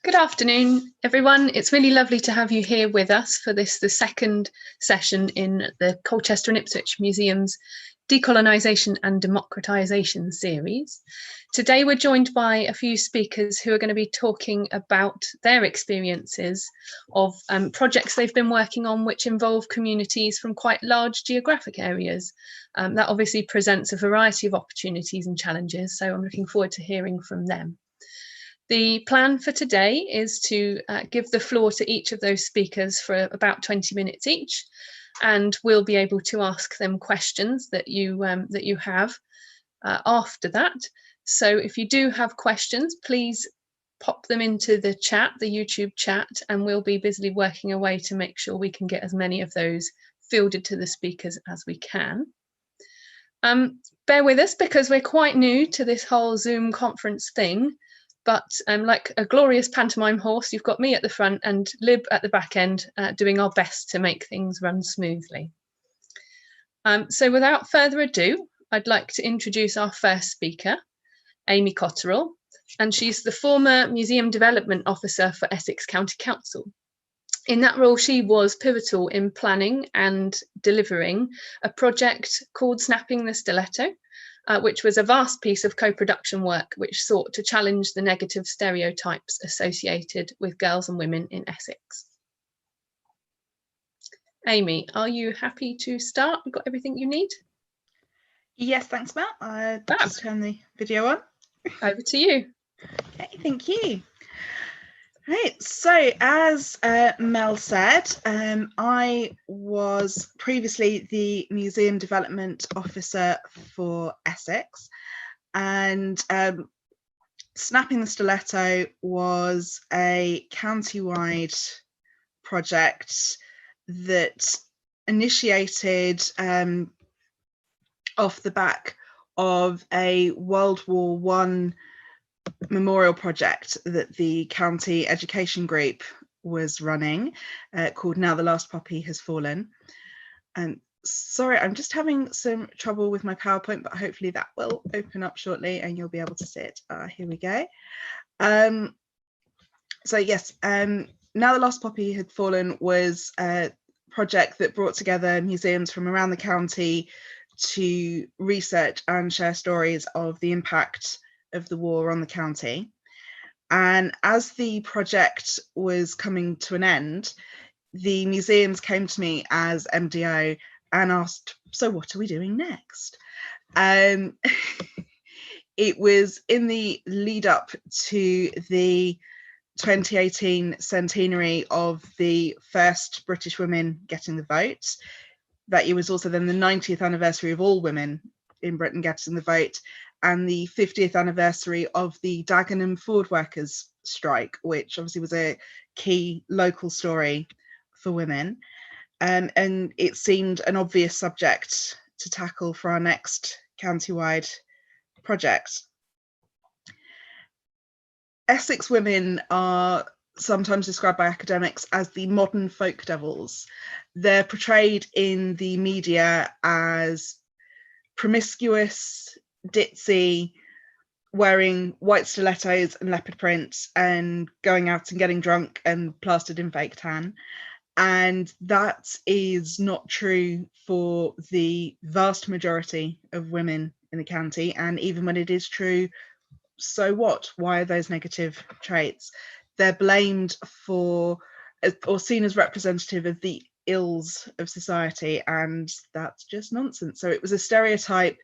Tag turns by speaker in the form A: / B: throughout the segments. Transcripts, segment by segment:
A: Good afternoon, everyone. It's really lovely to have you here with us for the second session in the Colchester and Ipswich Museum's Decolonisation and Democratisation series. Today we're joined by a few speakers who are going to be talking about their experiences of projects they've been working on which involve communities from quite large geographic areas. That obviously presents a variety of opportunities and challenges, so I'm looking forward to hearing from them. The plan for today is to give the floor to each of those speakers for about 20 minutes each, and we'll be able to ask them questions that you have after that. So if you do have questions, please pop them into the chat, the YouTube chat, and we'll be busily working away to make sure we can get as many of those fielded to the speakers as we can. Bear with us because we're quite new to this whole Zoom conference thing. But like a glorious pantomime horse, you've got me at the front and Lib at the back end doing our best to make things run smoothly. So without further ado, I'd like to introduce our first speaker, Amy Cotterill, and she's the former Museum Development Officer for Essex County Council. In that role, she was pivotal in planning and delivering a project called Snapping the Stiletto, which was a vast piece of co-production work which sought to challenge the negative stereotypes associated with girls and women in Essex. Amy, are you happy to start? You've got everything you need?
B: Yes, thanks, Mel. Just turn the video on.
A: Over to you.
B: Okay, thank you. Right, so as Mel said, I was previously the Museum Development Officer for Essex, and Snapping the Stiletto was a county-wide project that initiated off the back of a World War I memorial project that the county education group was running called Now the Last Poppy Has Fallen. And sorry, I'm just having some trouble with my PowerPoint, but hopefully that will open up shortly and you'll be able to see it. Here we go. So yes, Now the Last Poppy Had Fallen was a project that brought together museums from around the county to research and share stories of the impact of the war on the county. And as the project was coming to an end, the museums came to me as MDO and asked, so what are we doing next? It was in the lead up to the 2018 centenary of the first British women getting the vote. That year was also then the 90th anniversary of all women in Britain getting the vote, and the 50th anniversary of the Dagenham Ford workers strike, which obviously was a key local story for women. And it seemed an obvious subject to tackle for our next county-wide project. Essex women are sometimes described by academics as the modern folk devils. They're portrayed in the media as promiscuous, ditzy, wearing white stilettos and leopard print and going out and getting drunk and plastered in fake tan. And that is not true for the vast majority of women in the county. And even when it is true, so what? Why are those negative traits? They're blamed for or seen as representative of the ills of society, and that's just nonsense. So it was a stereotype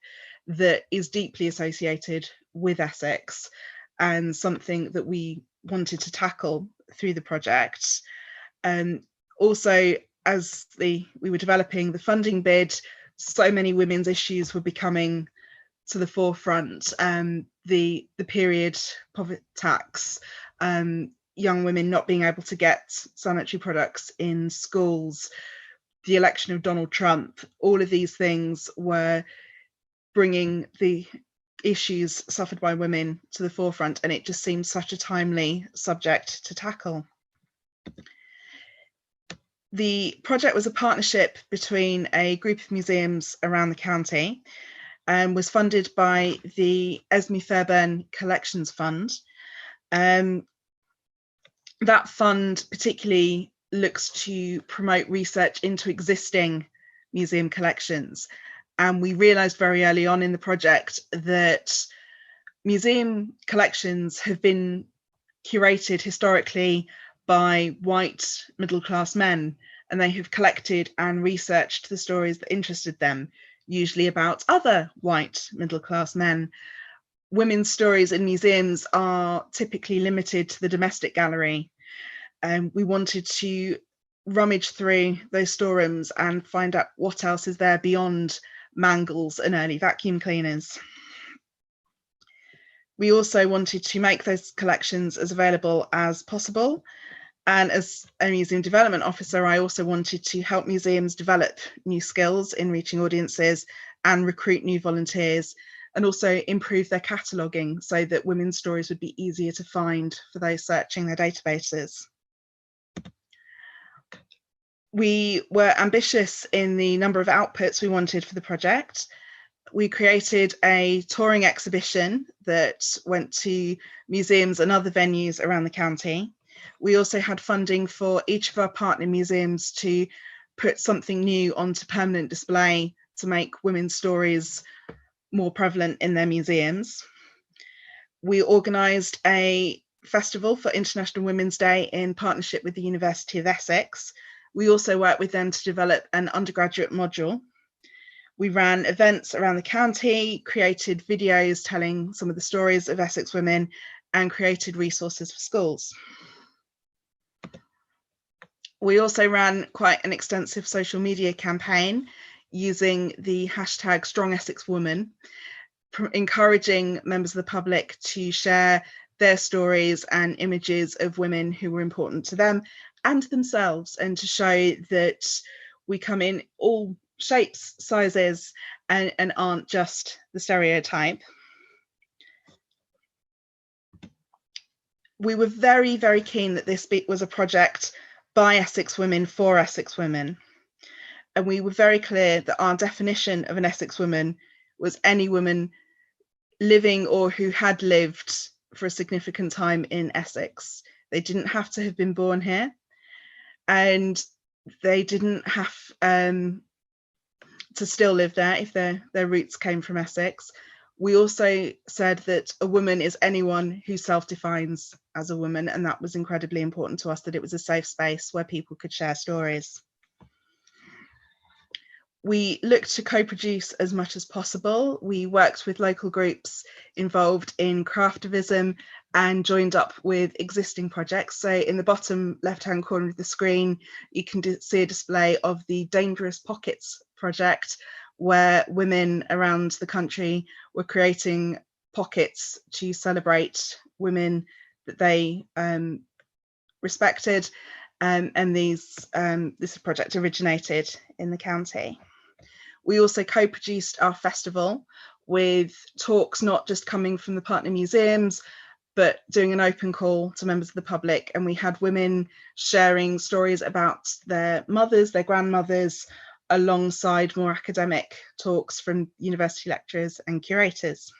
B: that is deeply associated with Essex and something that we wanted to tackle through the project. Also, as we were developing the funding bid, so many women's issues were becoming to the forefront. The period poverty tax, young women not being able to get sanitary products in schools, the election of Donald Trump, all of these things were bringing the issues suffered by women to the forefront, and it just seemed such a timely subject to tackle. The project was a partnership between a group of museums around the county and was funded by the Esme Fairbairn Collections Fund. that fund particularly looks to promote research into existing museum collections. And we realised very early on in the project that museum collections have been curated historically by white middle-class men, and they have collected and researched the stories that interested them, usually about other white middle-class men. Women's stories in museums are typically limited to the domestic gallery, and we wanted to rummage through those storerooms and find out what else is there beyond mangles and early vacuum cleaners. We also wanted to make those collections as available as possible. And as a museum development officer, I also wanted to help museums develop new skills in reaching audiences and recruit new volunteers, and also improve their cataloguing so that women's stories would be easier to find for those searching their databases. We were ambitious in the number of outputs we wanted for the project. We created a touring exhibition that went to museums and other venues around the county. We also had funding for each of our partner museums to put something new onto permanent display to make women's stories more prevalent in their museums. We organised a festival for International Women's Day in partnership with the University of Essex. We also worked with them to develop an undergraduate module. We ran events around the county, created videos telling some of the stories of Essex women, and created resources for schools. We also ran quite an extensive social media campaign using the hashtag #StrongEssexWoman, encouraging members of the public to share their stories and images of women who were important to them and themselves, and to show that we come in all shapes, sizes, and aren't just the stereotype. We were very, very keen that this was a project by Essex women for Essex women. And we were very clear that our definition of an Essex woman was any woman living or who had lived for a significant time in Essex. They didn't have to have been born here, and they didn't have to still live there if their roots came from Essex. We also said that a woman is anyone who self-defines as a woman, and that was incredibly important to us, that it was a safe space where people could share stories. We looked to co-produce as much as possible. We worked with local groups involved in craftivism and joined up with existing projects. So in the bottom left-hand corner of the screen, you can see a display of the Dangerous Pockets project, where women around the country were creating pockets to celebrate women that they respected. And this project originated in the county. We also co-produced our festival with talks not just coming from the partner museums, but doing an open call to members of the public. And we had women sharing stories about their mothers, their grandmothers, alongside more academic talks from university lecturers and curators.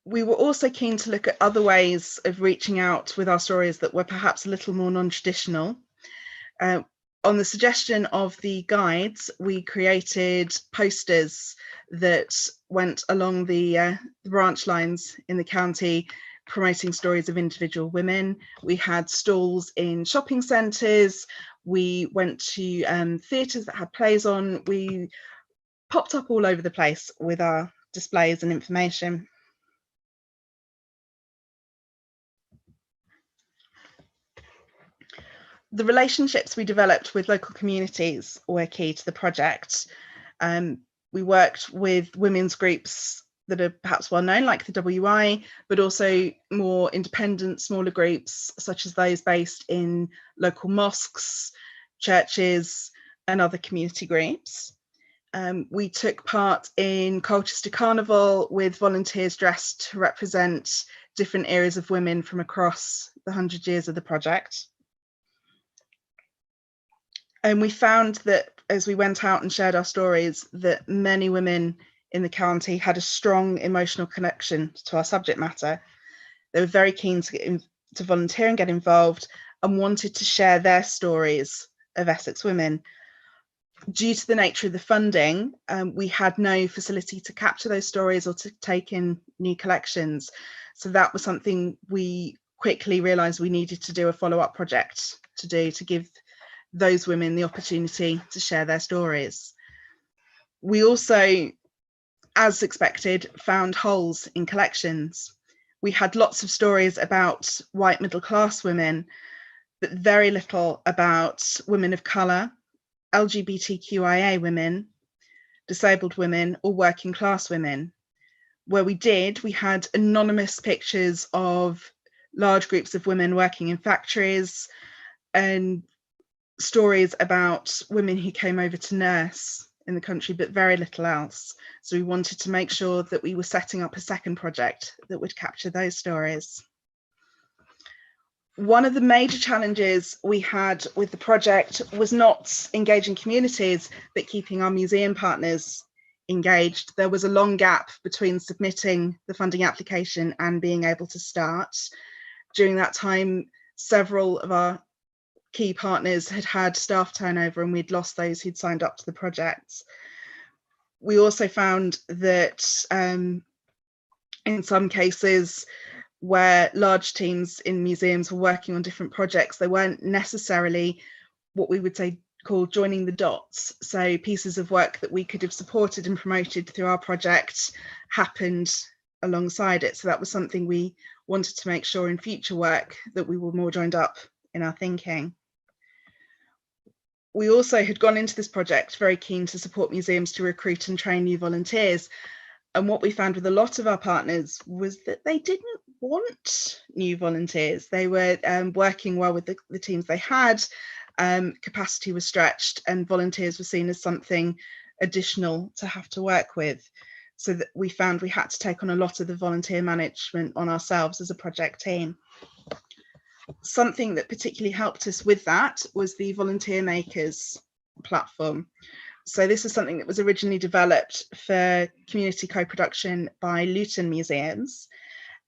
B: We were also keen to look at other ways of reaching out with our stories that were perhaps a little more non-traditional. On the suggestion of the guides, we created posters that went along the branch lines in the county, promoting stories of individual women. We had stalls in shopping centres. We went to theatres that had plays on. We popped up all over the place with our displays and information. The relationships we developed with local communities were key to the project. We worked with women's groups that are perhaps well known, like the WI, but also more independent, smaller groups, such as those based in local mosques, churches, and other community groups. We took part in Colchester Carnival with volunteers dressed to represent different areas of women from across the 100 years of the project. And we found that as we went out and shared our stories, that many women in the county had a strong emotional connection to our subject matter. They were very keen to volunteer and get involved, and wanted to share their stories of Essex women. Due to the nature of the funding, we had no facility to capture those stories or to take in new collections. So that was something we quickly realised we needed to do a follow-up project to give those women the opportunity to share their stories. We also, as expected, found holes in collections. We had lots of stories about white middle-class women, but very little about women of colour, LGBTQIA women, disabled women, or working class women. Where we did, we had anonymous pictures of large groups of women working in factories and stories about women who came over to nurse in the country, but very little else. So we wanted to make sure that we were setting up a second project that would capture those stories. One of the major challenges we had with the project was not engaging communities, but keeping our museum partners engaged. There was a long gap between submitting the funding application and being able to start. During that time, several of our key partners had had staff turnover, and we'd lost those who'd signed up to the project. We also found that in some cases, where large teams in museums were working on different projects, they weren't necessarily what we would say called joining the dots. So pieces of work that we could have supported and promoted through our project happened alongside it. So that was something we wanted to make sure in future work that we were more joined up in our thinking. We also had gone into this project very keen to support museums to recruit and train new volunteers. And what we found with a lot of our partners was that they didn't want new volunteers. They were working well with the teams they had, capacity was stretched, and volunteers were seen as something additional to have to work with. So that we found we had to take on a lot of the volunteer management on ourselves as a project team. Something that particularly helped us with that was the Volunteer Makers platform. So this is something that was originally developed for community co-production by Luton museums,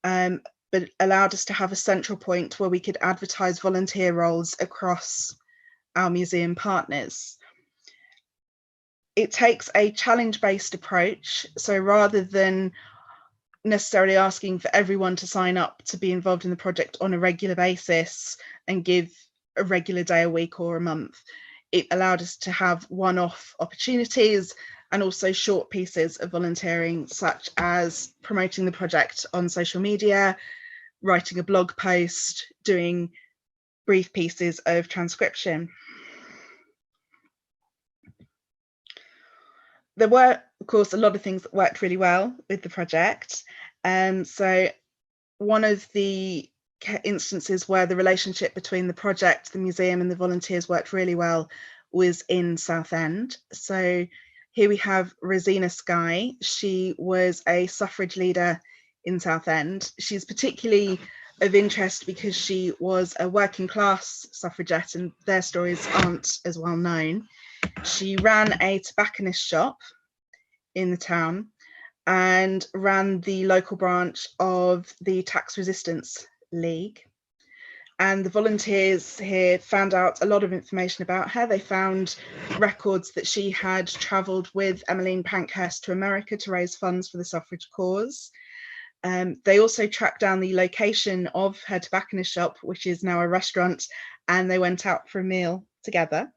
B: but allowed us to have a central point where we could advertise volunteer roles across our museum partners. It takes a challenge-based approach. So rather than necessarily asking for everyone to sign up to be involved in the project on a regular basis and give a regular day a week or a month, it allowed us to have one-off opportunities and also short pieces of volunteering, such as promoting the project on social media, writing a blog post, doing brief pieces of transcription. There were, of course, a lot of things that worked really well with the project. So one of the instances where the relationship between the project, the museum and the volunteers worked really well was in Southend. So here we have Rosina Skye. She was a suffrage leader in Southend. She's particularly of interest because she was a working class suffragette and their stories aren't as well known. She ran a tobacconist shop in the town and ran the local branch of the Tax Resistance League. And the volunteers here found out a lot of information about her. They found records that she had travelled with Emmeline Pankhurst to America to raise funds for the suffrage cause. They also tracked down the location of her tobacconist shop, which is now a restaurant, and they went out for a meal together.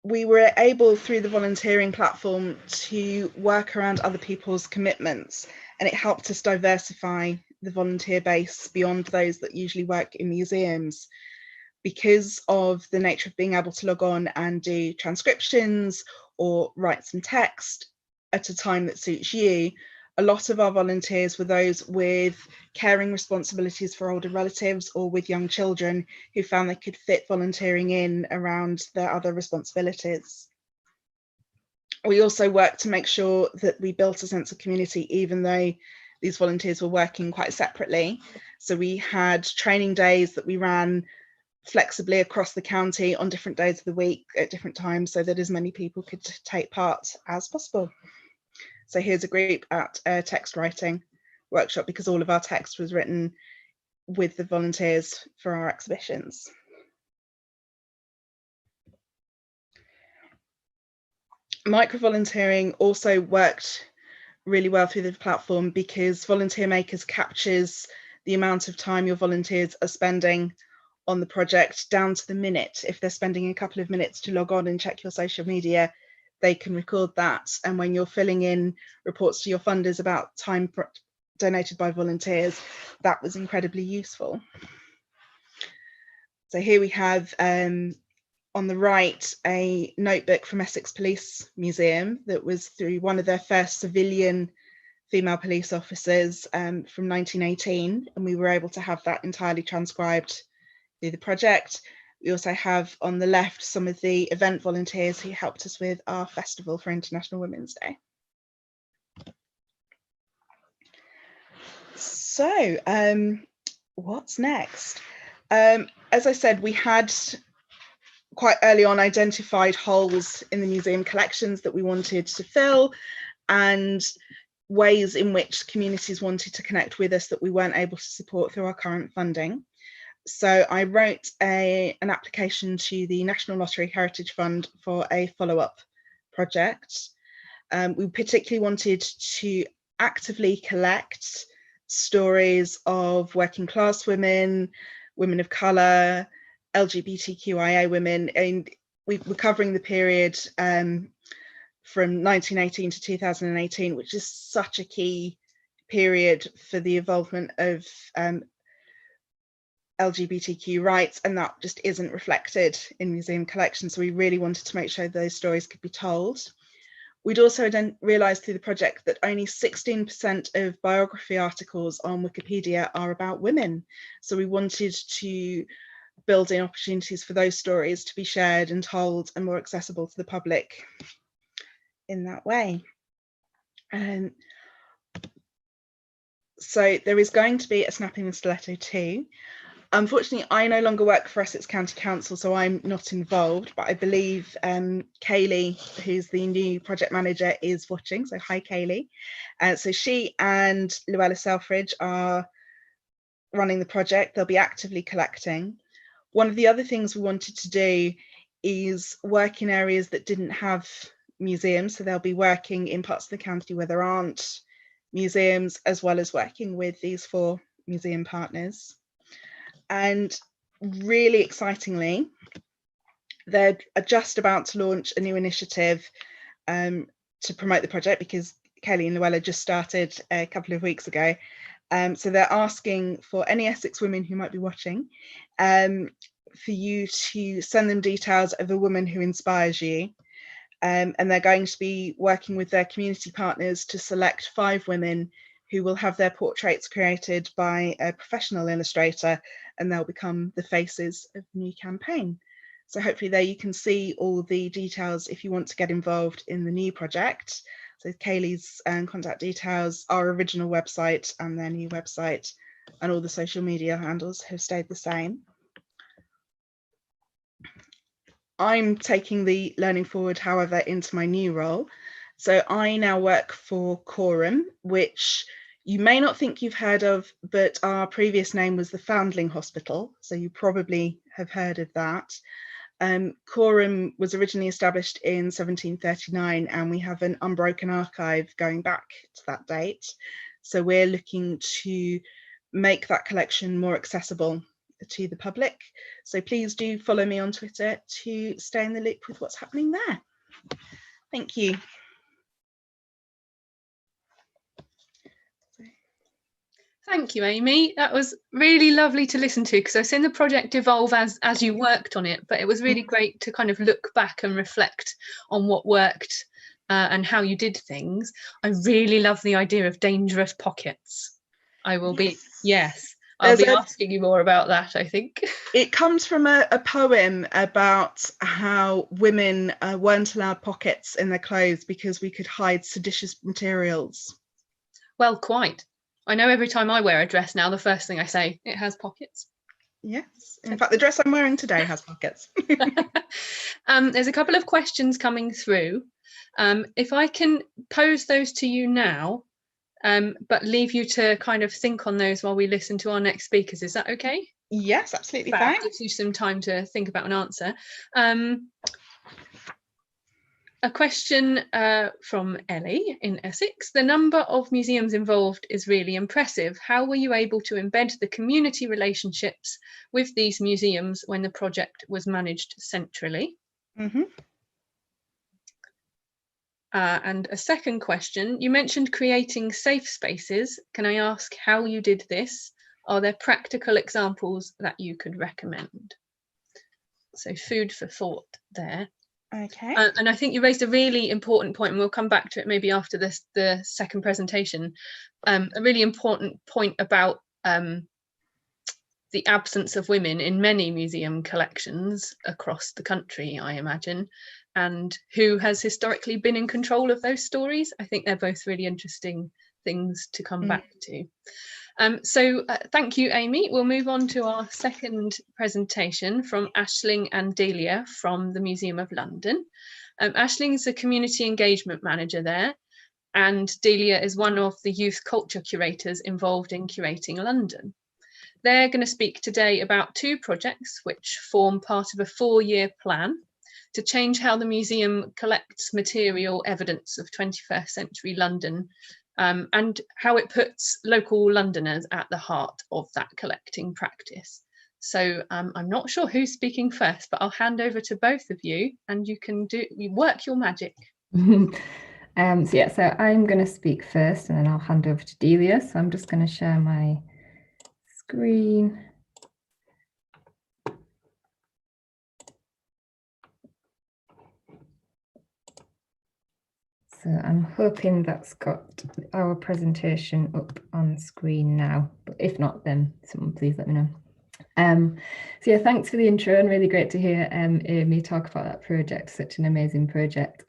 B: We were able, through the volunteering platform, to work around other people's commitments, and it helped us diversify the volunteer base beyond those that usually work in museums. Because of the nature of being able to log on and do transcriptions or write some text at a time that suits you, a lot of our volunteers were those with caring responsibilities for older relatives or with young children who found they could fit volunteering in around their other responsibilities. We also worked to make sure that we built a sense of community, even though these volunteers were working quite separately. So we had training days that we ran flexibly across the county on different days of the week at different times so that as many people could take part as possible. So here's a group at a text writing workshop, because all of our text was written with the volunteers for our exhibitions. Micro-volunteering also worked really well through the platform, because Volunteer Makers captures the amount of time your volunteers are spending on the project down to the minute. If they're spending a couple of minutes to log on and check your social media, they can record that. And when you're filling in reports to your funders about time donated by volunteers, that was incredibly useful. So here we have on the right a notebook from Essex Police Museum that was through one of their first civilian female police officers from 1918, and we were able to have that entirely transcribed through the project. We also have on the left some of the event volunteers who helped us with our festival for International Women's Day. So what's next? As I said, we had quite early on identified holes in the museum collections that we wanted to fill, and ways in which communities wanted to connect with us that we weren't able to support through our current funding. So I wrote an application to the National Lottery Heritage Fund for a follow-up project. We particularly wanted to actively collect stories of working class women, women of colour, LGBTQIA women, and we were covering the period from 1918 to 2018, which is such a key period for the involvement of LGBTQ rights, and that just isn't reflected in museum collections. So we really wanted to make sure those stories could be told. We'd also then realised through the project that only 16% of biography articles on Wikipedia are about women. So we wanted to build in opportunities for those stories to be shared and told and more accessible to the public in that way. So there is going to be a Snapping the Stiletto 2. Unfortunately, I no longer work for Essex County Council, so I'm not involved, but I believe Kaylee, who's the new project manager, is watching. So hi, Kaylee. So she and Luella Selfridge are running the project. They'll be actively collecting. One of the other things we wanted to do is work in areas that didn't have museums. So they'll be working in parts of the county where there aren't museums, as well as working with these 4 museum partners. And really excitingly, they're just about to launch a new initiative to promote the project, because Kelly and Luella just started a couple of weeks ago. So they're asking for any Essex women who might be watching for you to send them details of a woman who inspires you. And they're going to be working with their community partners to select 5 women who will have their portraits created by a professional illustrator, and they'll become the faces of the new campaign. So hopefully there you can see all the details if you want to get involved in the new project. So Kaylee's contact details, our original website and their new website, and all the social media handles have stayed the same. I'm taking the Learning Forward, however, into my new role. So I now work for Coram, which you may not think you've heard of, but our previous name was the Foundling Hospital. So you probably have heard of that. Coram was originally established in 1739, and we have an unbroken archive going back to that date. So we're looking to make that collection more accessible to the public. So please do follow me on Twitter to stay in the loop with what's happening there. Thank you.
A: Thank you, Amy. That was really lovely to listen to, because I've seen the project evolve as you worked on it, but it was really great to kind of look back and reflect on what worked and how you did things. I really love the idea of dangerous pockets. I will be, yes, I'll be asking you more about that, I think.
B: It comes from a poem about how women weren't allowed pockets in their clothes because we could hide seditious materials.
A: Well, quite. I know every time I wear a dress now, the first thing I say, it has pockets.
B: Yes, in fact, the dress I'm wearing today has pockets.
A: There's a couple of questions coming through. If I can pose those to you now, but leave you to kind of think on those while we listen to our next speakers, is that okay?
B: Yes, absolutely
A: That
B: fine.
A: gives you some time to think about an answer. A question from Ellie in Essex. The number of museums involved is really impressive. How were you able to embed the community relationships with these museums when the project was managed centrally? And a second question, you mentioned creating safe spaces. Can I ask how you did this? Are there practical examples that you could recommend? So food for thought there.
B: Okay.
A: And I think you raised a really important point, and we'll come back to it maybe after this, the second presentation. A really important point about the absence of women in many museum collections across the country, I imagine, and who has historically been in control of those stories. I think they're both really interesting things to come back to. Thank you, Amy. We'll move on to our second presentation from Aisling and Dhelia from the Museum of London. Aisling is a community engagement manager there, and Dhelia is one of the youth culture curators involved in Curating London. They're going to speak today about two projects which form part of a 4-year plan to change how the museum collects material evidence of 21st century London, and how it puts local Londoners at the heart of that collecting practice. So I'm not sure who's speaking first, but I'll hand over to both of you and you can work your magic.
C: So I'm going to speak first and then I'll hand over to Dhelia. So I'm just going to share my screen. So I'm hoping that's got our presentation up on screen now, but if not, then someone please let me know. So yeah, thanks for the intro, and really great to hear Amy talk about that project, such an amazing project.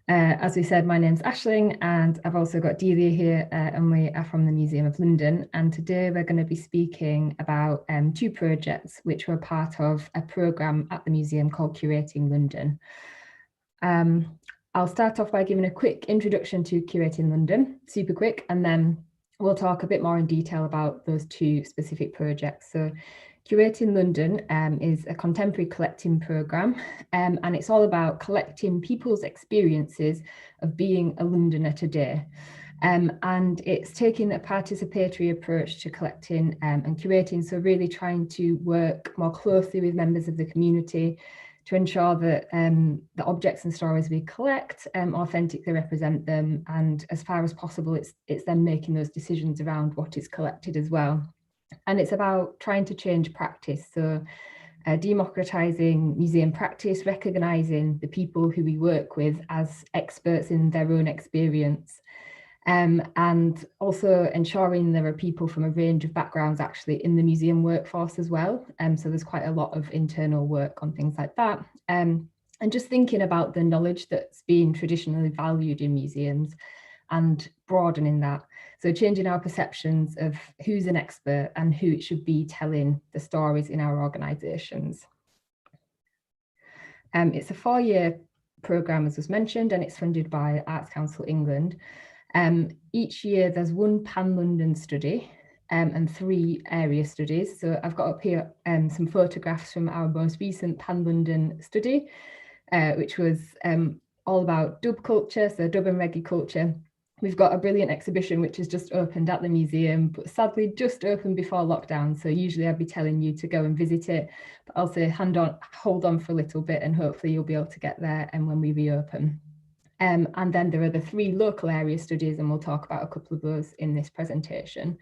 C: As we said, my name's Aisling and I've also got Dhelia here, and we are from the Museum of London, and today we're going to be speaking about two projects which were part of a programme at the museum called Curating London. I'll start off by giving a quick introduction to Curating London, super quick, and then we'll talk a bit more in detail about those two specific projects. So Curating London is a contemporary collecting programme, and it's all about collecting people's experiences of being a Londoner today. And it's taking a participatory approach to collecting and curating, so really trying to work more closely with members of the community to ensure that the objects and stories we collect authentically represent them, and as far as possible it's then making those decisions around what is collected as well. And it's about trying to change practice, so democratising museum practice, recognising the people who we work with as experts in their own experience, and also ensuring there are people from a range of backgrounds actually in the museum workforce as well. So there's quite a lot of internal work on things like that. And just thinking about the knowledge that's been traditionally valued in museums and broadening that. So changing our perceptions of who's an expert and who it should be telling the stories in our organisations. It's a 4-year programme, as was mentioned, and it's funded by Arts Council England. Each year there's one Pan-London study and 3 area studies. So I've got up here some photographs from our most recent Pan-London study, which was all about dub culture, so dub and reggae culture. We've got a brilliant exhibition which has just opened at the museum, but sadly just opened before lockdown. So usually I'd be telling you to go and visit it, but I'll say hold on for a little bit and hopefully you'll be able to get there and when we reopen. And then there are the 3 local area studies, and we'll talk about a couple of those in this presentation.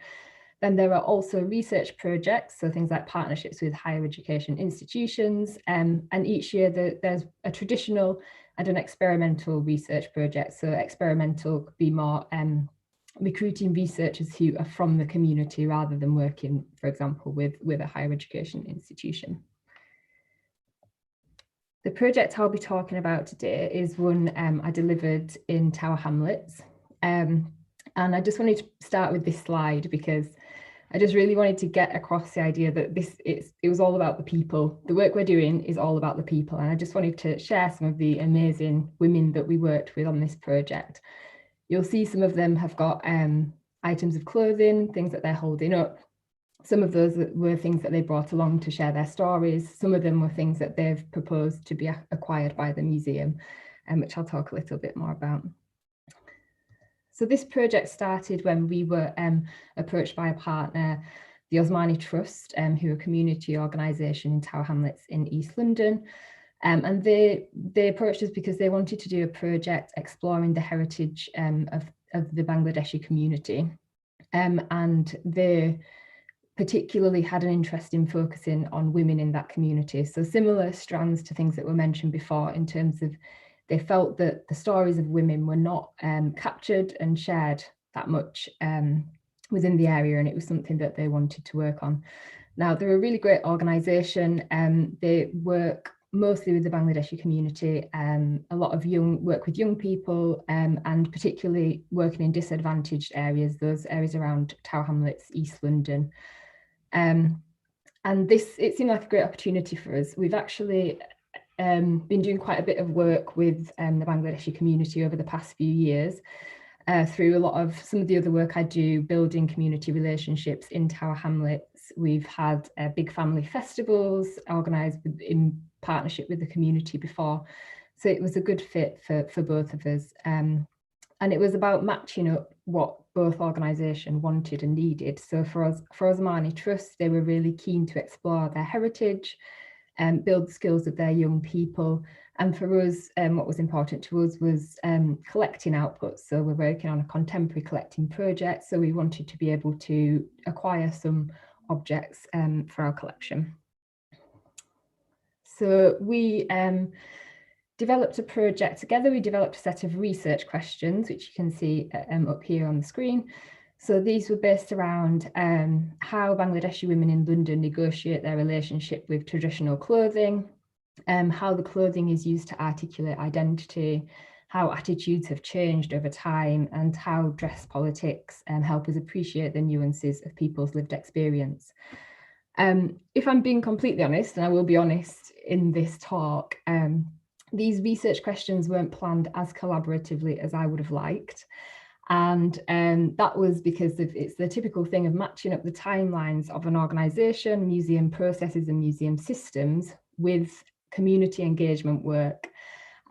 C: Then there are also research projects, so things like partnerships with higher education institutions, and each year there's a traditional and an experimental research project. So experimental could be more recruiting researchers who are from the community rather than working, for example, with a higher education institution. The project I'll be talking about today is one I delivered in Tower Hamlets. And I just wanted to start with this slide because I just really wanted to get across the idea that it was all about the people. The work we're doing is all about the people, and I just wanted to share some of the amazing women that we worked with on this project. You'll see some of them have got items of clothing, things that they're holding up. Some of those were things that they brought along to share their stories. Some of them were things that they've proposed to be acquired by the museum, which I'll talk a little bit more about. So this project started when we were approached by a partner, the Osmani Trust, who are a community organisation in Tower Hamlets in East London. And they approached us because they wanted to do a project exploring the heritage of the Bangladeshi community. And they particularly had an interest in focusing on women in that community. So similar strands to things that were mentioned before, in terms of they felt that the stories of women were not captured and shared that much within the area, and it was something that they wanted to work on. Now, they're a really great organisation, and they work mostly with the Bangladeshi community, a lot of work with young people, and particularly working in disadvantaged areas, those areas around Tower Hamlets, East London. And it seemed like a great opportunity for us. We've actually been doing quite a bit of work with the Bangladeshi community over the past few years, through a lot of some of the other work I do, building community relationships in Tower Hamlets. We've had big family festivals organised in partnership with the community before, so it was a good fit for both of us. And it was about matching up what both organisations wanted and needed. So for Osmani Trust, they were really keen to explore their heritage and build the skills of their young people. And for us, what was important to us was collecting outputs. So we're working on a contemporary collecting project. So we wanted to be able to acquire some objects for our collection. So we developed a project together. We developed a set of research questions, which you can see up here on the screen. So these were based around how Bangladeshi women in London negotiate their relationship with traditional clothing, how the clothing is used to articulate identity, how attitudes have changed over time, and how dress politics help us appreciate the nuances of people's lived experience. If I'm being completely honest, and I will be honest in this talk, these research questions weren't planned as collaboratively as I would have liked. And that was because it's the typical thing of matching up the timelines of an organisation, museum processes and museum systems with community engagement work.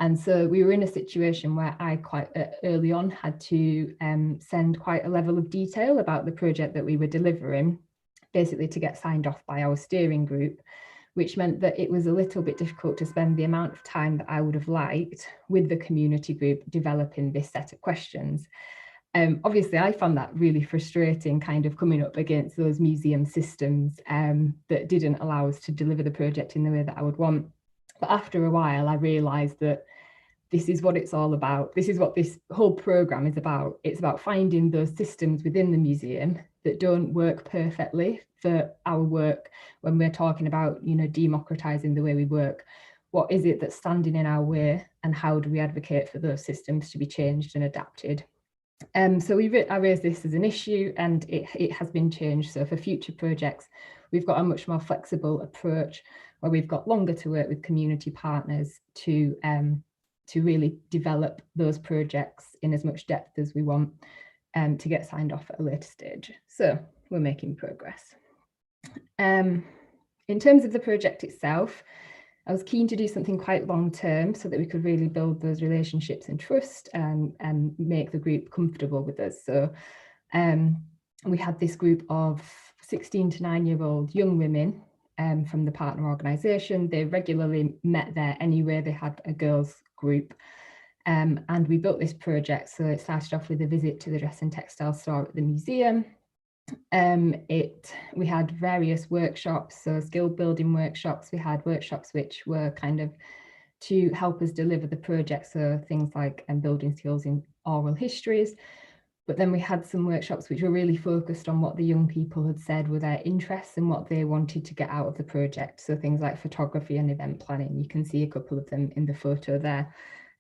C: And so we were in a situation where I quite early on had to send quite a level of detail about the project that we were delivering, basically to get signed off by our steering group, which meant that it was a little bit difficult to spend the amount of time that I would have liked with the community group developing this set of questions. Obviously, I found that really frustrating, kind of coming up against those museum systems that didn't allow us to deliver the project in the way that I would want. But after a while, I realised that this is what it's all about. This is what this whole programme is about. It's about finding those systems within the museum that don't work perfectly for our work when we're talking about, democratising the way we work. What is it that's standing in our way, and how do we advocate for those systems to be changed and adapted? So I raised this as an issue, and it has been changed. So for future projects, we've got a much more flexible approach where we've got longer to work with community partners to really develop those projects in as much depth as we want to get signed off at a later stage. So we're making progress. In terms of the project itself, I was keen to do something quite long term so that we could really build those relationships and trust and make the group comfortable with us. So we had this group of 16 to 9-year-old young women from the partner organisation. They regularly met there anyway. They had a girls group, and we built this project. So it started off with a visit to the dress and textile store at the museum. We had various workshops, so skill building workshops. We had workshops which were kind of to help us deliver the project, so things like building skills in oral histories. But then we had some workshops which were really focused on what the young people had said were their interests and what they wanted to get out of the project. So things like photography and event planning. You can see a couple of them in the photo there,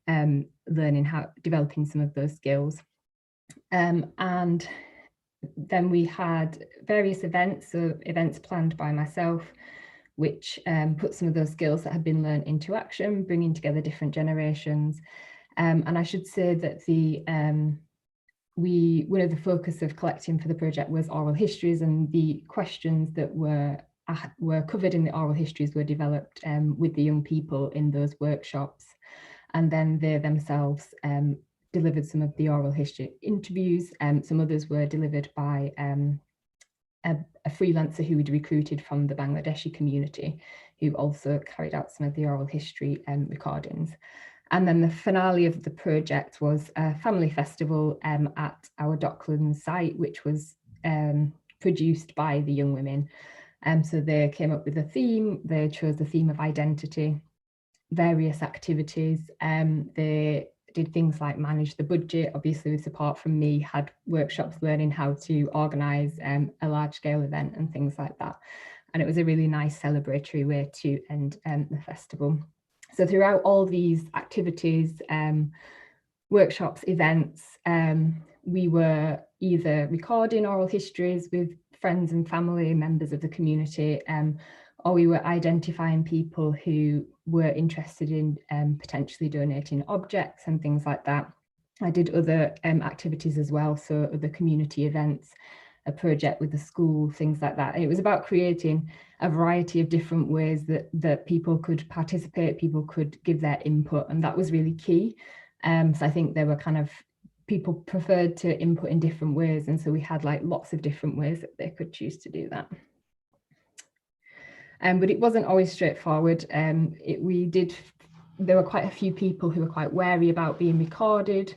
C: developing some of those skills. And Then we had various events, so events planned by myself, which put some of those skills that had been learned into action, bringing together different generations. And I should say that one of the focus of collecting for the project was oral histories, and the questions that were covered in the oral histories were developed with the young people in those workshops, and then they themselves delivered some of the oral history interviews. Some others were delivered by a freelancer who we'd recruited from the Bangladeshi community, who also carried out some of the oral history recordings. And then the finale of the project was a family festival at our Docklands site, which was produced by the young women. So they came up with a theme, they chose the theme of identity, various activities. They did things like manage the budget, obviously with support from me, had workshops learning how to organise a large scale event and things like that. And it was a really nice celebratory way to end the festival. So throughout all these activities, workshops, events, we were either recording oral histories with friends and family members of the community, or we were identifying people who were interested in potentially donating objects and things like that. I did other activities as well, so other community events, a project with the school, things like that. And it was about creating a variety of different ways that people could participate, people could give their input, and that was really key. So I think there were people preferred to input in different ways, and so we had like lots of different ways that they could choose to do that. But it wasn't always straightforward. There were quite a few people who were quite wary about being recorded.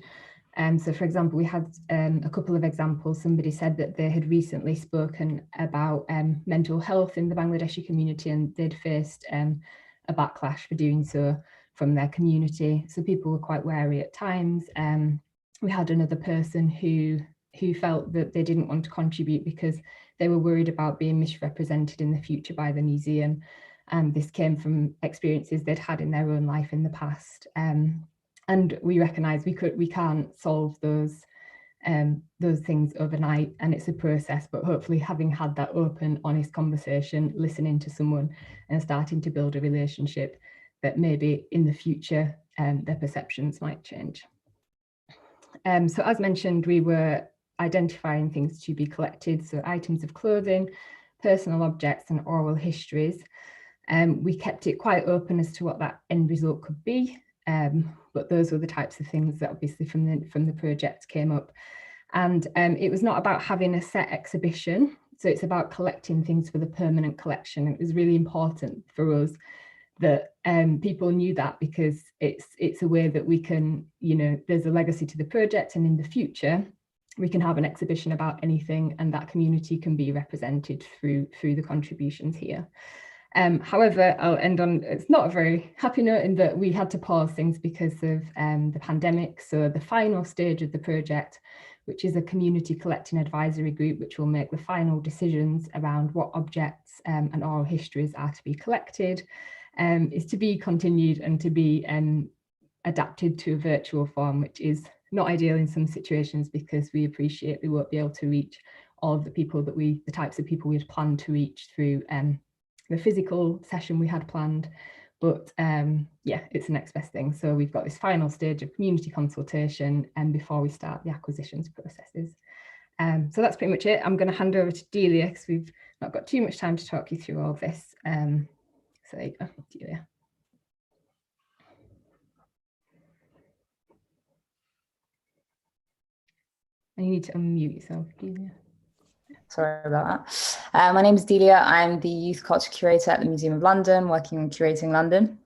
C: So for example, we had a couple of examples. Somebody said that they had recently spoken about mental health in the Bangladeshi community, and they'd faced a backlash for doing so from their community. So people were quite wary at times. We had another person who felt that they didn't want to contribute because they were worried about being misrepresented in the future by the museum. And this came from experiences they'd had in their own life in the past. And we recognise we can't solve those things overnight, and it's a process, but hopefully having had that open, honest conversation, listening to someone and starting to build a relationship, that maybe in the future their perceptions might change. So as mentioned, we were identifying things to be collected, so items of clothing, personal objects and oral histories. We kept it quite open as to what that end result could be. But those were the types of things that obviously from the project came up. And it was not about having a set exhibition, so it's about collecting things for the permanent collection. It was really important for us that people knew that, because it's a way that we can, there's a legacy to the project, and in the future we can have an exhibition about anything, and that community can be represented through the contributions here. However, I'll end on, it's not a very happy note in that we had to pause things because of the pandemic. So the final stage of the project, which is a community collecting advisory group, which will make the final decisions around what objects and oral histories are to be collected, is to be continued and to be adapted to a virtual form, which is not ideal in some situations, because we appreciate we won't be able to reach all of the people that the types of people we had planned to reach through the physical session we had planned. But yeah, it's the next best thing. So we've got this final stage of community consultation and before we start the acquisitions processes. So that's pretty much it. I'm going to hand over to Dhelia because we've not got too much time to talk you through all of this. So there you go, Dhelia. And you need to unmute yourself, Dhelia.
D: Sorry about that. My name is Dhelia. I'm the youth culture curator at the Museum of London, working on Curating London.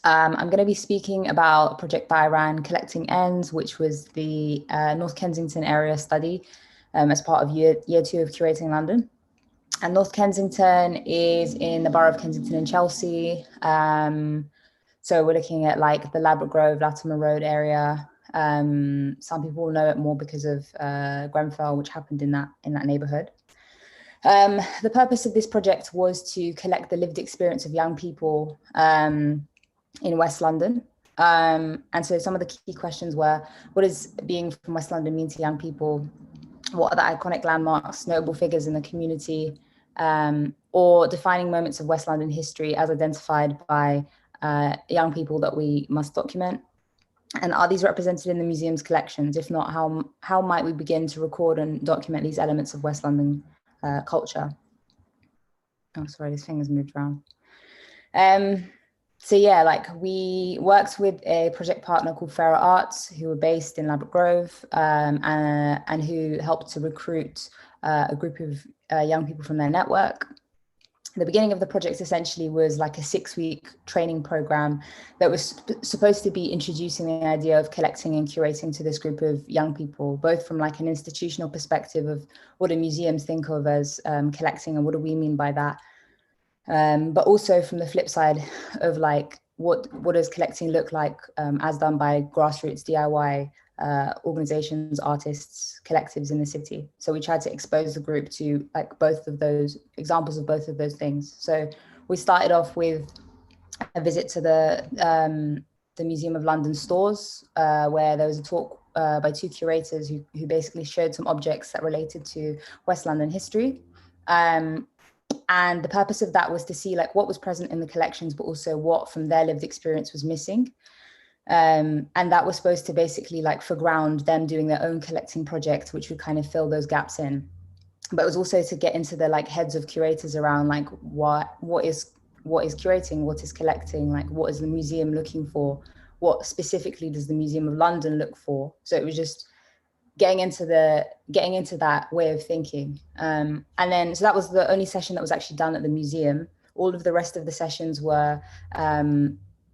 D: I'm going to be speaking about a project that I ran, Collecting Ends, which was the North Kensington area study as part of year 2 of Curating London. And North Kensington is in the borough of Kensington and Chelsea. So we're looking at like the Ladbroke Grove, Latimer Road area. Some people will know it more because of Grenfell, which happened in that neighbourhood. The purpose of this project was to collect the lived experience of young people in West London. And so some of the key questions were, what does being from West London mean to young people? what are the iconic landmarks, notable figures in the community, or defining moments of West London history as identified by young people that we must document? And are these represented in the museum's collections? If not, how might we begin to record and document these elements of West London culture? Oh, sorry, this thing has moved around. So yeah, like we worked with a project partner called Ferrer Arts, who were based in Ladbroke Grove, and who helped to recruit a group of young people from their network. The beginning of the project essentially was like a 6-week training program that was supposed to be introducing the idea of collecting and curating to this group of young people, both from like an institutional perspective of what do museums think of as collecting and what do we mean by that, but also from the flip side of like what does collecting look like as done by grassroots DIY organizations, artists, collectives in the city. So we tried to expose the group to like both of those examples of both of those things. So we started off with a visit to the Museum of London stores, where there was a talk by 2 curators who basically showed some objects that related to West London history. And the purpose of that was to see like what was present in the collections, but also what from their lived experience was missing. And that was supposed to basically like foreground them doing their own collecting project, which would kind of fill those gaps in. But it was also to get into the like heads of curators around like what is curating, what is collecting, like what is the museum looking for, what specifically does the Museum of London look for. So it was just getting into that way of thinking. And then, so that was the only session that was actually done at the museum. All of the rest of the sessions were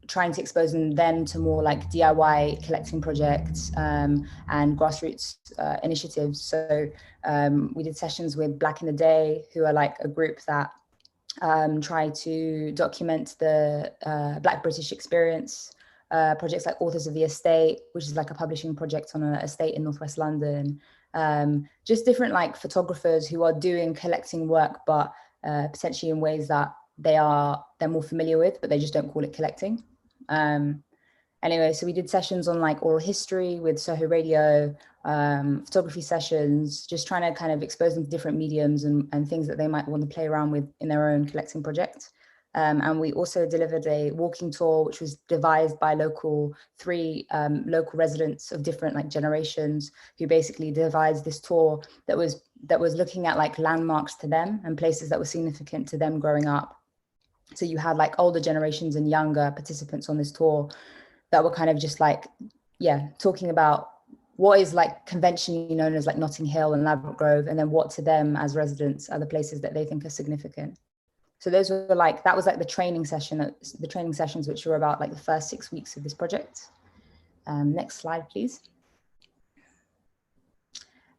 D: trying to expose them to more like DIY collecting projects and grassroots initiatives. So we did sessions with Black in the Day, who are like a group that try to document the Black British experience. Projects like Authors of the Estate, which is like a publishing project on an estate in Northwest London. Just different like photographers who are doing collecting work, but potentially in ways that they're more familiar with, but they just don't call it collecting. Anyway, so we did sessions on like oral history with Soho Radio, photography sessions, just trying to kind of expose them to different mediums and things that they might want to play around with in their own collecting project. And we also delivered a walking tour, which was devised by three local residents of different like generations, who basically devised this tour that was looking at like landmarks to them and places that were significant to them growing up. So you had like older generations and younger participants on this tour that were kind of just like, yeah, talking about what is like conventionally known as like Notting Hill and Ladbroke Grove, and then what to them as residents are the places that they think are significant. So those were like, that was like the training sessions, which were about like the first 6 weeks of this project. Next slide, please.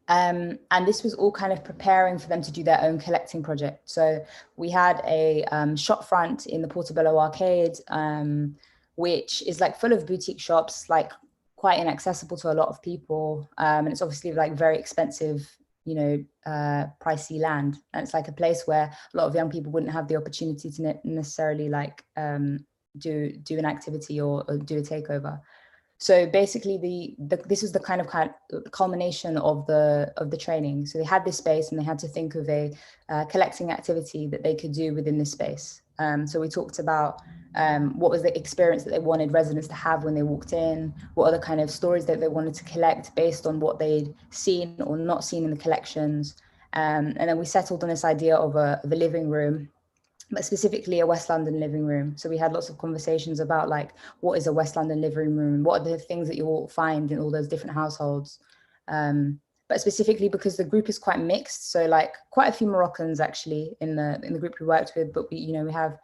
D: And this was all kind of preparing for them to do their own collecting project. So we had a shop front in the Portobello Arcade, which is like full of boutique shops, like quite inaccessible to a lot of people. And it's obviously like very expensive, you know, pricey land. And it's like a place where a lot of young people wouldn't have the opportunity to necessarily like do an activity or do a takeover. So basically this was the kind of culmination of the training. So they had this space and they had to think of a collecting activity that they could do within this space. So we talked about what was the experience that they wanted residents to have when they walked in, what are the kind of stories that they wanted to collect based on what they'd seen or not seen in the collections. And then we settled on this idea of a living room, but specifically a West London living room. So we had lots of conversations about like, what is a West London living room? What are the things that you will find in all those different households? But specifically because the group is quite mixed. So like quite a few Moroccans actually in the group we worked with, but we have,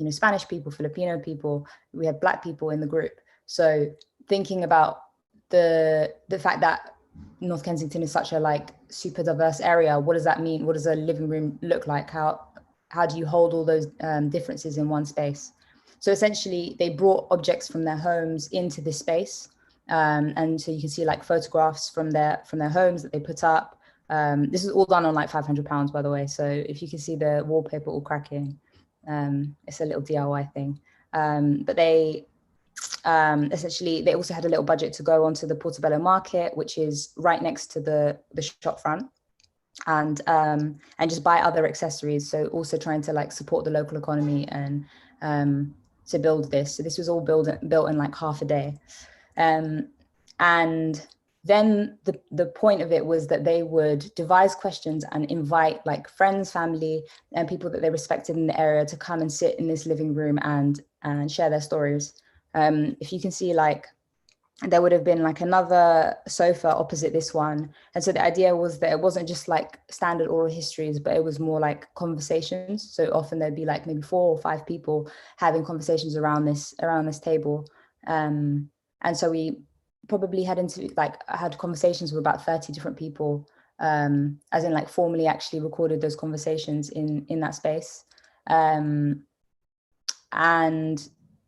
D: Spanish people, Filipino people, we have Black people in the group. So thinking about the fact that North Kensington is such a like super diverse area, what does that mean? What does a living room look like? How do you hold all those differences in one space? So essentially they brought objects from their homes into this space. And so you can see like photographs from their homes that they put up. This is all done on like £500, by the way. So if you can see the wallpaper all cracking, it's a little DIY thing. But they essentially, they also had a little budget to go onto the Portobello Market, which is right next to the shop front. and just buy other accessories. So also trying to like support the local economy and to build this. So this was all built in like half a day. And then the point of it was that they would devise questions and invite like friends, family, and people that they respected in the area to come and sit in this living room and share their stories. If you can see, like, there would have been like another sofa opposite this one. And so the idea was that it wasn't just like standard oral histories, but it was more like conversations. So often there'd be like maybe 4 or 5 people having conversations around this table. And so we probably had conversations with about 30 different people, as in like formally actually recorded those conversations in that space. And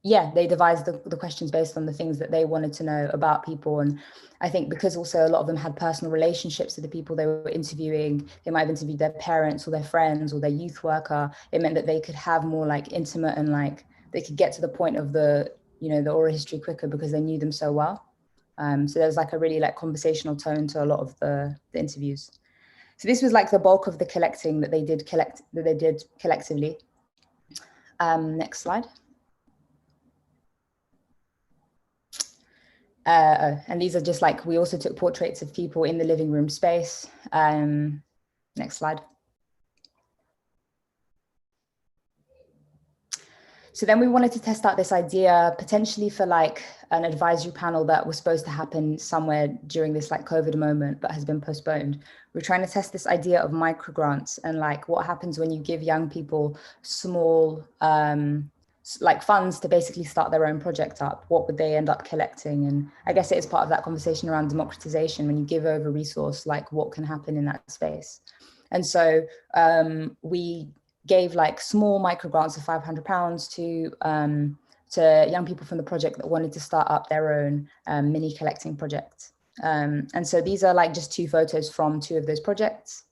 D: yeah, they devised the questions based on the things that they wanted to know about people. And I think because also a lot of them had personal relationships with the people they were interviewing, they might have interviewed their parents or their friends or their youth worker. It meant that they could have more like intimate and like they could get to the point of the oral history quicker because they knew them so well. So there's like a really like conversational tone to a lot of the interviews. So this was like the bulk of the collecting that they did collectively. Next slide. And these are just like, we also took portraits of people in the living room space. Next slide. So then we wanted to test out this idea potentially for like an advisory panel that was supposed to happen somewhere during this like COVID moment, but has been postponed. We're trying to test this idea of microgrants and like what happens when you give young people small like funds to basically start their own project up. What would they end up collecting? And I guess it is part of that conversation around democratization. When you give over resource, like what can happen in that space? And so we gave like small microgrants of £500 to young people from the project that wanted to start up their own mini collecting project. And so these are like just 2 photos from 2 of those projects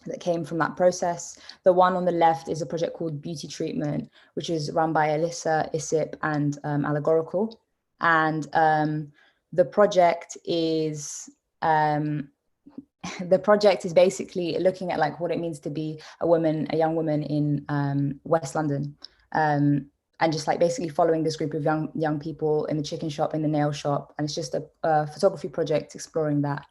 D: that came from that process. The one on the left is a project called Beauty Treatment, which is run by Alyssa, Isip, and Allegorical. And the project is basically looking at like what it means to be a young woman in West London, and just like basically following this group of young people in the chicken shop, in the nail shop, and it's just a photography project exploring that.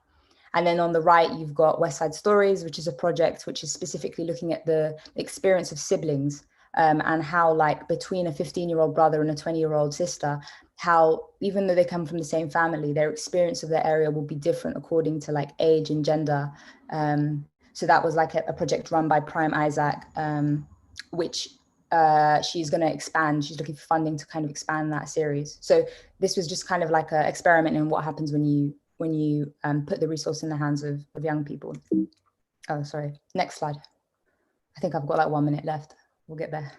D: And then on the right, you've got West Side Stories, which is a project which is specifically looking at the experience of siblings, and how like between a 15-year-old brother and a 20-year-old sister, how even though they come from the same family, their experience of their area will be different according to like age and gender. So that was like a project run by Prime Isaac, which she's going to expand. She's looking for funding to kind of expand that series. So this was just kind of like an experiment in what happens when you put the resource in the hands of young people. Oh, sorry. Next slide. I think I've got like 1 minute left. We'll get there.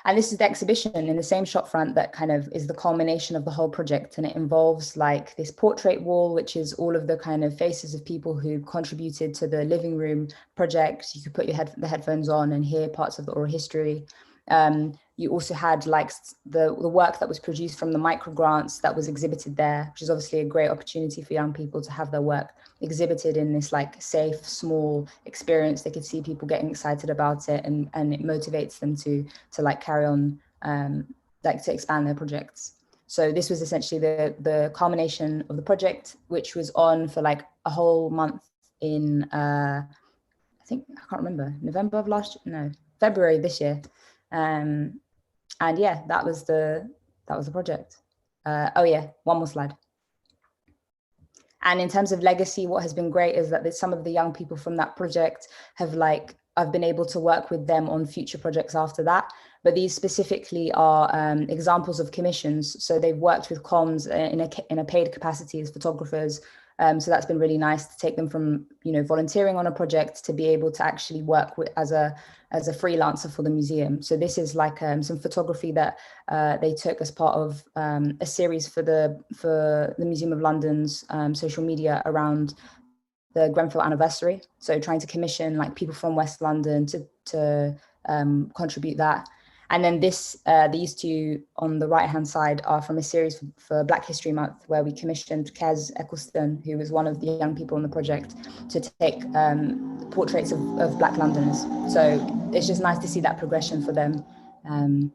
D: And this is the exhibition in the same shop front that kind of is the culmination of the whole project. And it involves like this portrait wall, which is all of the kind of faces of people who contributed to the living room project. You could put the headphones on and hear parts of the oral history. You also had like the work that was produced from the microgrants that was exhibited there, which is obviously a great opportunity for young people to have their work exhibited in this like safe, small experience. They could see people getting excited about it, and it motivates them to like carry on, like to expand their projects. So this was essentially the culmination of the project, which was on for like a whole month in, I can't remember, February this year. And yeah, that was the project. Oh yeah, one more slide. And in terms of legacy, what has been great is that some of the young people from that project I've been able to work with them on future projects after that. But these specifically are examples of commissions. So they've worked with comms in a paid capacity as photographers. So that's been really nice to take them from, volunteering on a project to be able to actually work with as a freelancer for the museum. So this is like some photography that they took as part of a series for the Museum of London's social media around the Grenfell anniversary. So trying to commission like people from West London to contribute that. And then these two on the right-hand side are from a series for Black History Month, where we commissioned Kez Eccleston, who was one of the young people in the project, to take portraits of Black Londoners. So it's just nice to see that progression for them. And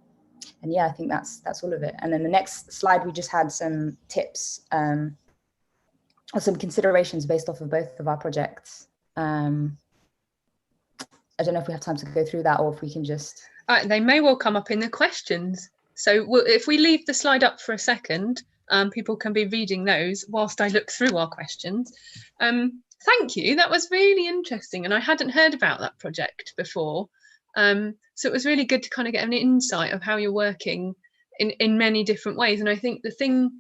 D: yeah, I think that's all of it. And then the next slide, we just had some tips or some considerations based off of both of our projects. I don't know if we have time to go through that, or if we can just...
A: They may well come up in the questions. So if we leave the slide up for a second, people can be reading those whilst I look through our questions. Thank you, that was really interesting. And I hadn't heard about that project before. So it was really good to kind of get an insight of how you're working in many different ways. And I think the thing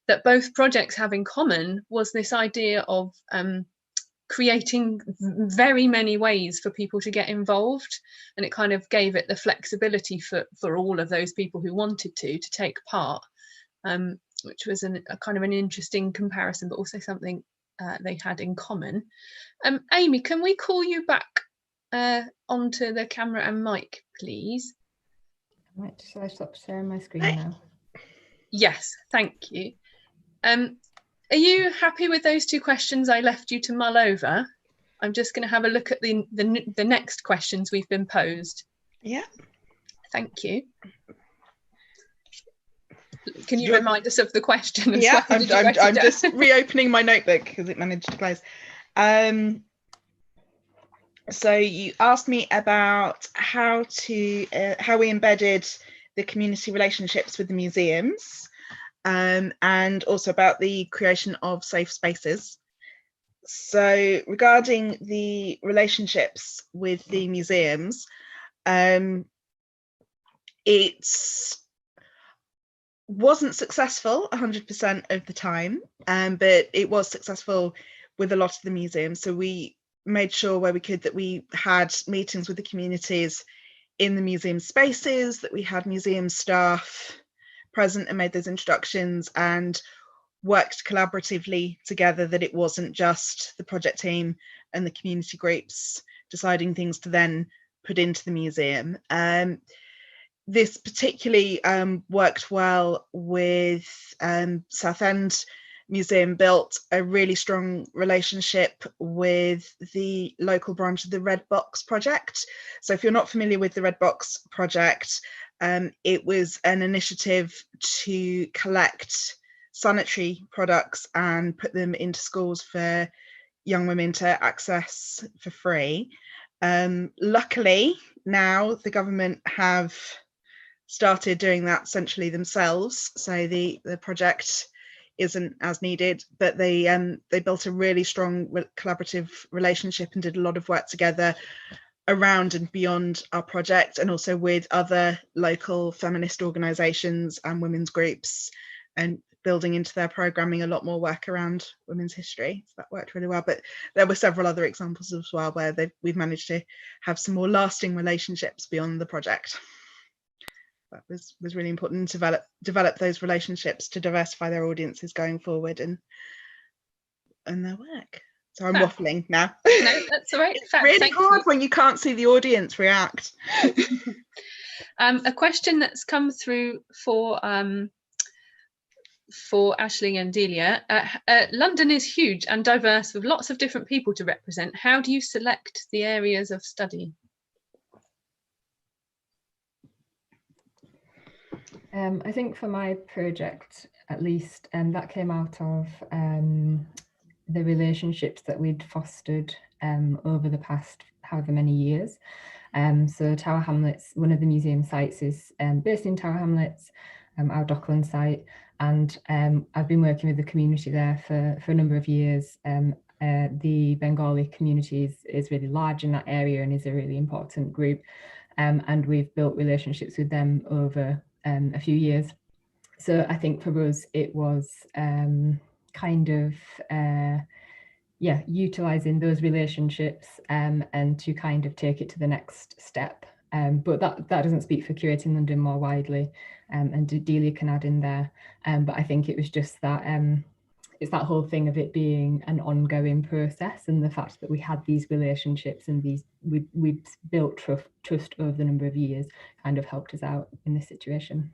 A: that both projects have in common was this idea of creating very many ways for people to get involved, and it kind of gave it the flexibility for all of those people who wanted to take part, which was a kind of an interesting comparison, but also something they had in common. Amy, can we call you back onto the camera and mic, please?
C: Right, shall I stop sharing my screen now? Yes,
A: thank you. Are you happy with those two questions I left you to mull over? I'm just going to have a look at the next questions we've been posed.
B: Yeah.
A: Thank you. Can you remind us of the question?
B: Yeah, I'm just reopening my notebook because it managed to close. So you asked me about how we embedded the community relationships with the museums. And also about the creation of safe spaces. So regarding the relationships with the museums, it wasn't successful 100% of the time, but it was successful with a lot of the museums. So we made sure where we could that we had meetings with the communities in the museum spaces, that we had museum staff present and made those introductions and worked collaboratively together, that it wasn't just the project team and the community groups deciding things to then put into the museum. This particularly worked well with Southend Museum, built a really strong relationship with the local branch of the Red Box project. So if you're not familiar with the Red Box project, it was an initiative to collect sanitary products and put them into schools for young women to access for free. Luckily, now the government have started doing that centrally themselves, so the project isn't as needed, but they built a really strong collaborative relationship and did a lot of work together around and beyond our project, and also with other local feminist organisations and women's groups, and building into their programming a lot more work around women's history. So that worked really well. But there were several other examples as well where we've managed to have some more lasting relationships beyond the project. That was really important to develop those relationships to diversify their audiences going forward and their work. So I'm waffling now.
A: No, that's all right.
B: It's really hard when you can't see the audience react.
A: A question that's come through for Ashley and Dhelia. London is huge and diverse with lots of different people to represent. How do you select the areas of study?
C: I think for my project, at least, that came out of the relationships that we'd fostered over the past however many years. So Tower Hamlets, one of the museum sites, is based in Tower Hamlets, our Dockland site, and I've been working with the community there for a number of years. The Bengali community is really large in that area and is a really important group, and we've built relationships with them over a few years. So I think for us it was kind of utilising those relationships and to kind of take it to the next step. But that doesn't speak for Curating London more widely, and Dhelia can add in there. But I think it was just that it's that whole thing of it being an ongoing process, and the fact that we had these relationships and we've built trust over the number of years, kind of helped us out in this situation.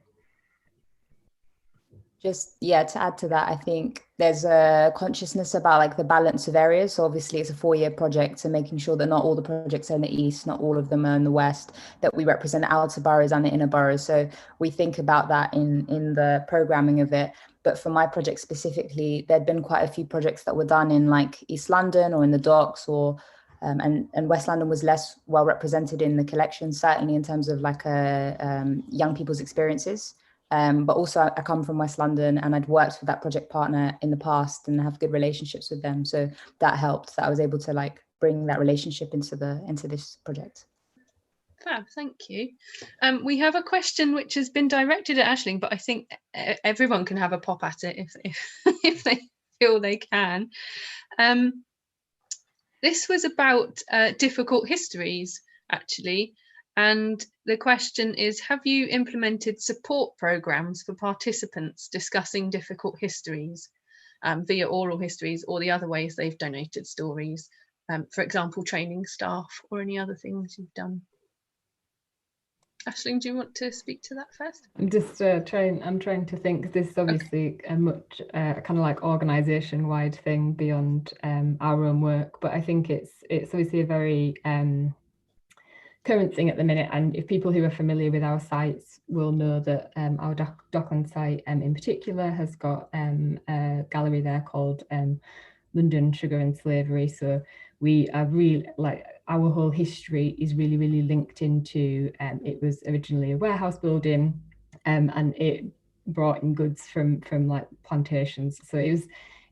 D: Just, yeah, to add to that, I think there's a consciousness about like the balance of areas. So obviously it's a 4-year project, so making sure that not all the projects are in the east, not all of them are in the west, that we represent the outer boroughs and the inner boroughs. So we think about that in the programming of it. But for my project specifically, there'd been quite a few projects that were done in like East London or in the docks, or and West London was less well represented in the collection, certainly in terms of like young people's experiences. But also I come from West London, and I'd worked with that project partner in the past and have good relationships with them. So that helped, that I was able to like bring that relationship into this project.
A: Fab, thank you. We have a question which has been directed at Aisling, but I think everyone can have a pop at it if they feel they can. This was about difficult histories, actually. And the question is, have you implemented support programs for participants discussing difficult histories via oral histories or the other ways they've donated stories? For example, training staff or any other things you've done? Aisling, do you want to speak to that first?
C: I'm just trying to think. This is obviously a much kind of like organisation-wide thing beyond our own work, but I think it's obviously a very current thing at the minute. And if people who are familiar with our sites will know that our Dockland site in particular has got a gallery there called London, Sugar and Slavery. So we are really, like, our whole history is really, really linked into, it was originally a warehouse building and it brought in goods from like plantations. So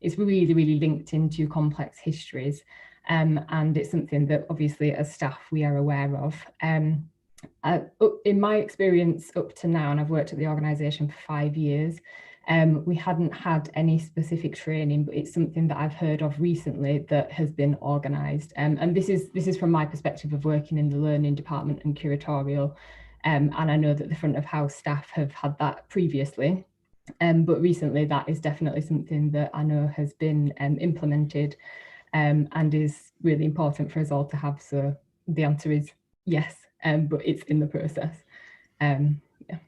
C: it's really, really linked into complex histories. And it's something that obviously as staff we are aware of. In my experience up to now, and I've worked at the organisation for 5 years, we hadn't had any specific training, but it's something that I've heard of recently that has been organised. And this is from my perspective of working in the learning department and curatorial. And I know that the front of house staff have had that previously. But recently that is definitely something that I know has been implemented and is really important for us all to have. So the answer is yes, but it's in the process. Yeah.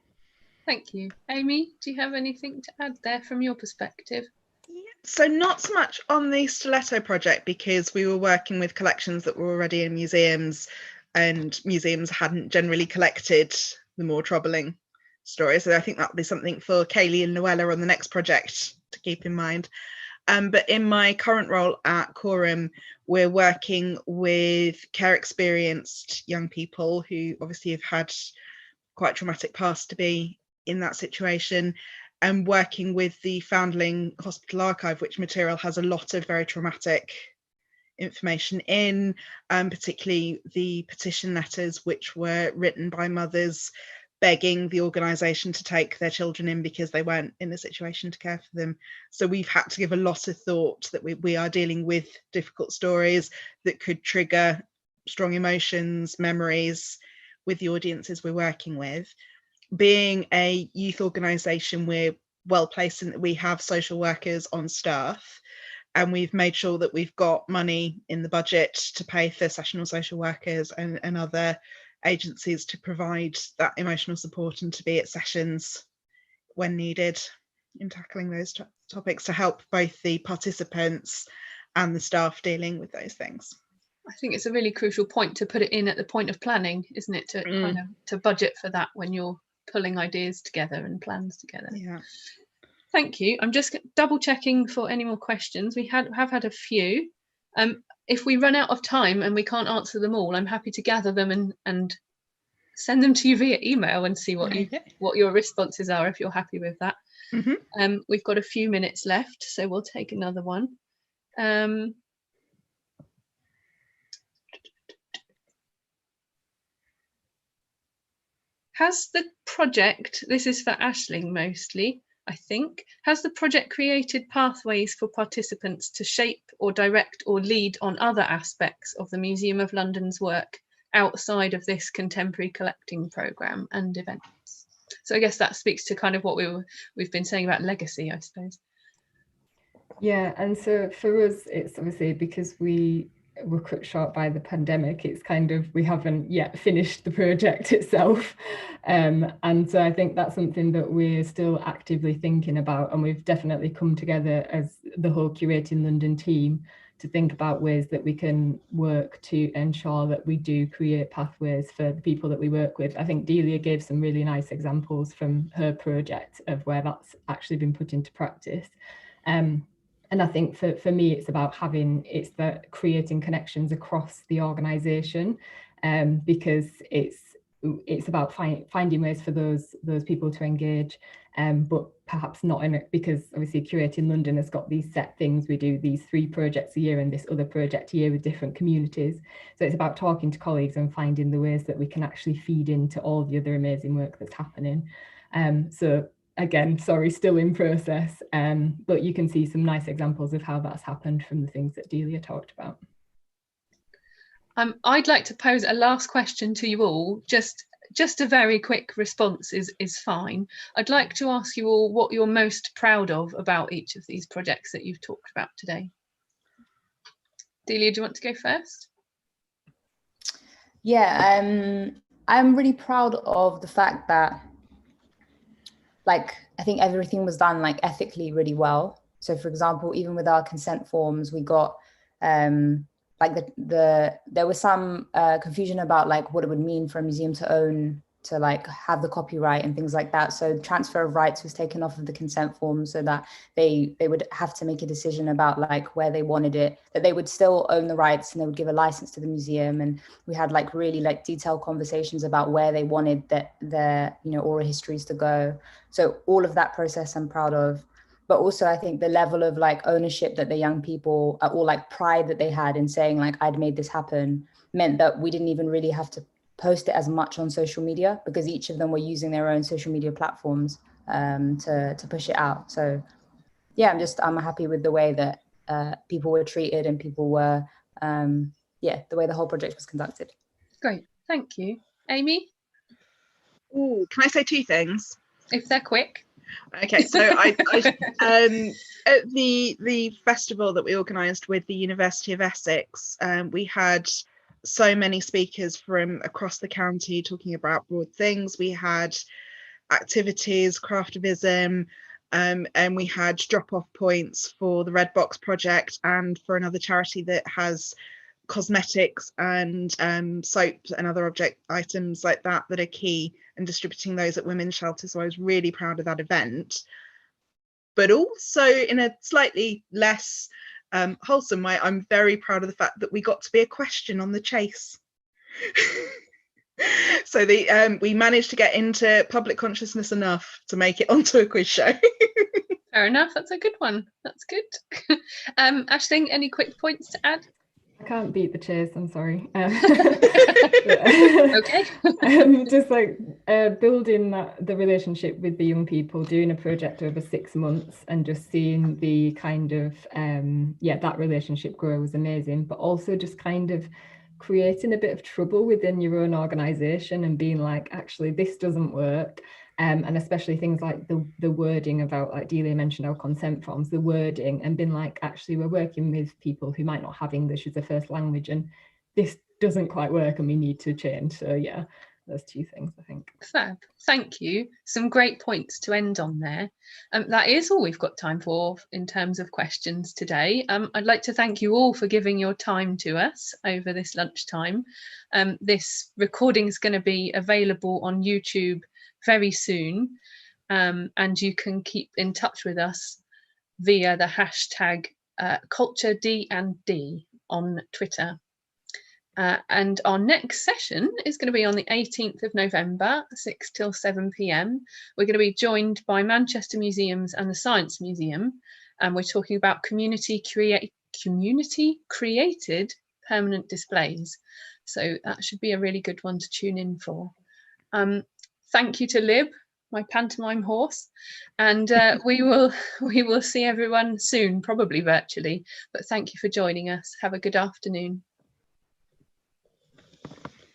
A: Thank you. Amy, do you have anything to add there from your perspective?
B: Yeah. So not so much on the Stiletto project, because we were working with collections that were already in museums, and museums hadn't generally collected the more troubling stories. So I think that'll be something for Kaylee and Noella on the next project to keep in mind. But in my current role at Coram, we're working with care experienced young people who obviously have had quite a traumatic past to be in that situation, and working with the Foundling Hospital Archive, which material has a lot of very traumatic information in, particularly the petition letters which were written by mothers begging the organisation to take their children in because they weren't in a situation to care for them. So we've had to give a lot of thought that we are dealing with difficult stories that could trigger strong emotions, memories with the audiences we're working with. Being a youth organisation, we're well placed in that we have social workers on staff, and we've made sure that we've got money in the budget to pay for sessional social workers and other agencies to provide that emotional support and to be at sessions when needed in tackling those topics, to help both the participants and the staff dealing with those things.
A: I think it's a really crucial point to put it in at the point of planning, isn't it? To kind of to budget for that when you're pulling ideas together and plans together.
B: Yeah.
A: Thank you. I'm just double checking for any more questions. We have had a few. If we run out of time and we can't answer them all, I'm happy to gather them and send them to you via email and see what your responses are, if you're happy with that. Mm-hmm. We've got a few minutes left, so we'll take another one. Has the project, this is for Aisling mostly, I think, has the project created pathways for participants to shape or direct or lead on other aspects of the Museum of London's work outside of this contemporary collecting programme and events? So I guess that speaks to kind of what we've been saying about legacy, I suppose.
C: Yeah, and so for us, it's obviously because we were cut short by the pandemic. It's kind of, we haven't yet finished the project itself. And so I think that's something that we're still actively thinking about, and we've definitely come together as the whole Curating London team to think about ways that we can work to ensure that we do create pathways for the people that we work with. I think Dhelia gave some really nice examples from her project of where that's actually been put into practice. And I think for me, it's about creating connections across the organisation, because it's about finding ways for those people to engage, but perhaps not in it, because obviously Curating London has got these set things. We do these 3 projects a year and this other project a year with different communities. So it's about talking to colleagues and finding the ways that we can actually feed into all the other amazing work that's happening. So again, sorry, still in process, but you can see some nice examples of how that's happened from the things that Dhelia talked about.
A: I'd like to pose a last question to you all. Just a very quick response is fine. I'd like to ask you all what you're most proud of about each of these projects that you've talked about today. Dhelia, do you want to go first?
D: Yeah, I'm really proud of the fact that, like, I think everything was done like ethically really well. So for example, even with our consent forms, we got like there was some confusion about like what it would mean for a museum to own, to like have the copyright and things like that. So transfer of rights was taken off of the consent form, so that they would have to make a decision about like where they wanted it, that they would still own the rights and they would give a license to the museum. And we had like really like detailed conversations about where they wanted their oral histories to go. So all of that process I'm proud of. But also I think the level of like ownership that the young people, or like pride that they had in saying like I'd made this happen, meant that we didn't even really have to post it as much on social media, because each of them were using their own social media platforms to push it out. So yeah, I'm happy with the way that people were treated and people were, the way the whole project was conducted. Great,
A: thank you. Amy?
B: Ooh, can I say 2 things?
A: If they're quick.
B: Okay, so I at the festival that we organised with the University of Essex, we had so many speakers from across the county talking about broad things. We had activities, craftivism, and we had drop-off points for the Red Box project and for another charity that has cosmetics and soaps and other object items like that are key, and distributing those at women's shelters. So I was really proud of that event. But also in a slightly less wholesome way, I'm very proud of the fact that we got to be a question on the chase. So we managed to get into public consciousness enough to make it onto a quiz show.
A: Fair enough, that's a good one. That's good. Aisling, any quick points to add?
C: I can't beat the chase, I'm sorry.
A: Okay.
C: Just like building the relationship with the young people, doing a project over 6 months and just seeing the kind of, that relationship grow was amazing, but also just kind of creating a bit of trouble within your own organisation and being like, actually, this doesn't work. And especially things like the wording about, like Dhelia mentioned, our consent forms, the wording, and being like, actually, we're working with people who might not have English as a first language, and this doesn't quite work and we need to change. So yeah, those 2 things, I think.
A: Fab, thank you. Some great points to end on there. That is all we've got time for in terms of questions today. I'd like to thank you all for giving your time to us over this lunchtime. This recording is going to be available on YouTube very soon, and you can keep in touch with us via the hashtag #CultureD&D on Twitter. And our next session is going to be on the 18th of November, 6 till 7 p.m. We're going to be joined by Manchester Museums and the Science Museum, and we're talking about community created permanent displays. So that should be a really good one to tune in for. Thank you to Lib, my pantomime horse, and we will see everyone soon, probably virtually, but thank you for joining us. Have a good afternoon.